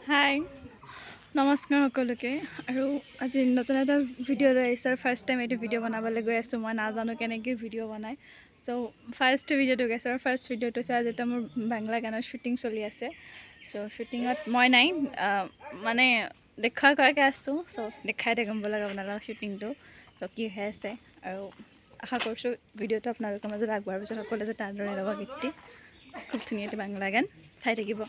হাই নমস্কাৰ সকলোকে আৰু আজি নতুন এটা ভিডিঅ' লৈ আহিছোঁ আৰু ফাৰ্ষ্ট টাইম এইটো ভিডিঅ' বনাবলৈ গৈ আছোঁ মই নাজানো কেনেকৈ ভিডিঅ' বনায় চ' ফাৰ্ষ্ট ভিডিঅ'টো গৈছোঁ আৰু ফাৰ্ষ্ট ভিডিঅ'টো চাই যিটো মোৰ বাংলা গানৰ শ্বুটিং চলি আছে চ' শ্বুটিঙত মই নাই মানে দেখুওৱা কৰাকৈ আছোঁ চ' দেখাই থাকিম বোলক আপোনালোকক শ্বুটিংটো চ' কি হৈ আছে আৰু আশা কৰিছোঁ ভিডিঅ'টো আপোনালোকৰ মাজত আগবঢ়াৰ পিছত সকলোৱে যে আদৰি ল'ব গীতটি খুব ধুনীয়া এটি বাংলা গান চাই থাকিব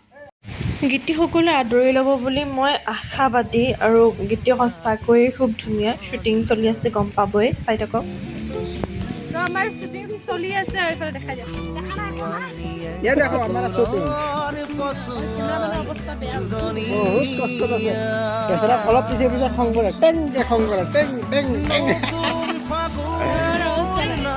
গীতটি সকলোৱে আদৰি ল'ব বুলি মই আশাবাদী আৰু গীতটি সঁচাকৈ খুব ধুনীয়া শ্বুটিং চলি আছে গম পাবই চাই থাকক তো আমাৰ শ্বুটিং চলি আছে আৰু এইফালে দেখাই দিয়ক ये देखो हमारा शूटिंग অৱস্থা বেয়া बहुत कष्ट আছে এছৰা ফলত পিছে পিছে খং কৰে টেং টেং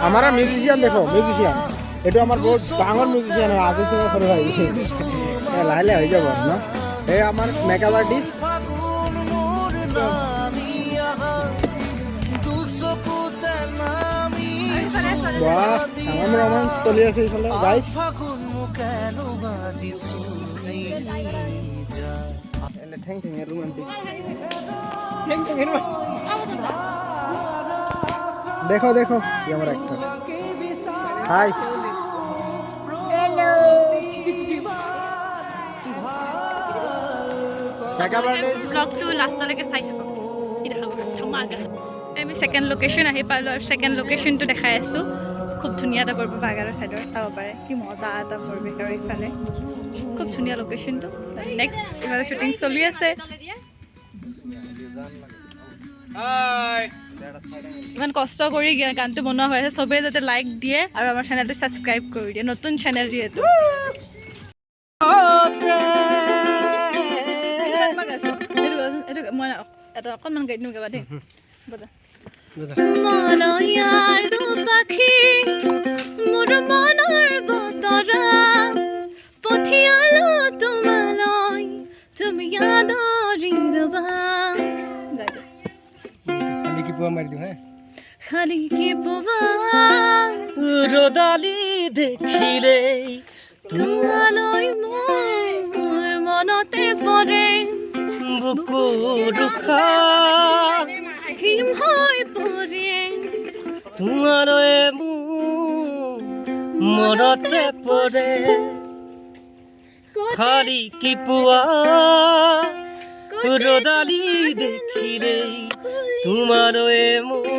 हमारा म्यूजिशियन देखो म्यूजिशियन এটো আমাৰ বহুত ডাঙৰ মিউজিশিয়ান হয় আগে থেকে সৰু ভাই লাইলে হৈ যাব না এই আমার মেকআপ আর্টিস্ট বাহ আমার রোমান্স চলি আছে এইফালে গাইস ঠেং ঠেং রোমান্টিক देखो देखो ये हमारा एक्टर हाय हेलो ব্লগটো লাষ্টলৈকে চাই থাকক কি দেখাব ধমাকা আমি সেকেন্ড লোকেশ্যন আহি পালোঁ আৰু সেকেন্ড লোকেশ্যনটো দেখাই আছোঁ খুব ধুনীয়া এটা পৰিৱেশ বাগানৰ ছাইডৰ চাব পাৰে কি মজা এটা পৰিৱেশ আৰু ইফালে খুব ধুনীয়া লোকেশ্যনটো নেক্সট ইফালে শ্বুটিং চলি আছে ইমান কষ্ট কৰি গানটো বনোৱা হৈ আছে চবেই যাতে লাইক দিয়ে আৰু আমাৰ চেনেলটো ছাবস্ক্ৰাইব কৰি দিয়ে নতুন চেনেল যিহেতু মই এটা অকণমান গাই দিওঁ গাবা দেই মলয়াৰ দুপাখি মোৰ মনৰ বতৰা পঠিয়ালো তোমালৈ তুমি আদৰি ৰবা খালি কি পোৱা ৰদালি দেখিলে তোমালৈ মোৰ মনতে পৰে বুকু দুখা হিম হৈ পৰে তোমালৈ মোৰ মনতে পৰে খালি কি পোৱা ৰদালি দেখিলে তোমালৈ মোৰ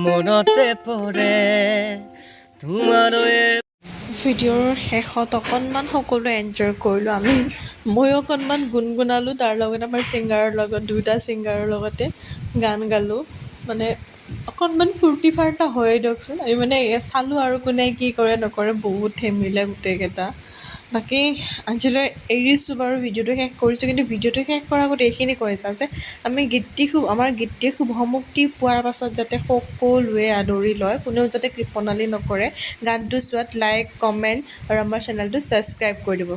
মনতে পৰে তোমালৈ ভিডিঅ'ৰ শেষত অকণমান সকলোৱে এনজয় কৰিলোঁ আমি ময়ো অকণমান গুণগুণালোঁ তাৰ লগত আমাৰ ছিংগাৰৰ লগত দুটা ছিংগাৰৰ লগতে গান গালোঁ মানে অকণমান ফূৰ্তি ফাৰ্তা হয়ে দিয়কচোন আমি মানে চালোঁ আৰু কোনে কি কৰে নকৰে বহুত থেমিলে গোটেইকেইটা বাকী আজিলৈ এৰিছোঁ বাৰু ভিডিঅ'টো শেষ কৰিছোঁ কিন্তু ভিডিঅ'টো শেষ কৰাৰ আগতে এইখিনি কৈ যাওঁ যে আমাৰ গীতটিয়ে শুভমুক্তি পোৱাৰ পাছত যাতে সকলোৱে আদৰি লয় কোনেও যাতে কৃপণালি নকৰে গানটো চোৱাত লাইক কমেণ্ট আৰু আমাৰ চেনেলটো ছাবস্ক্ৰাইব কৰি দিব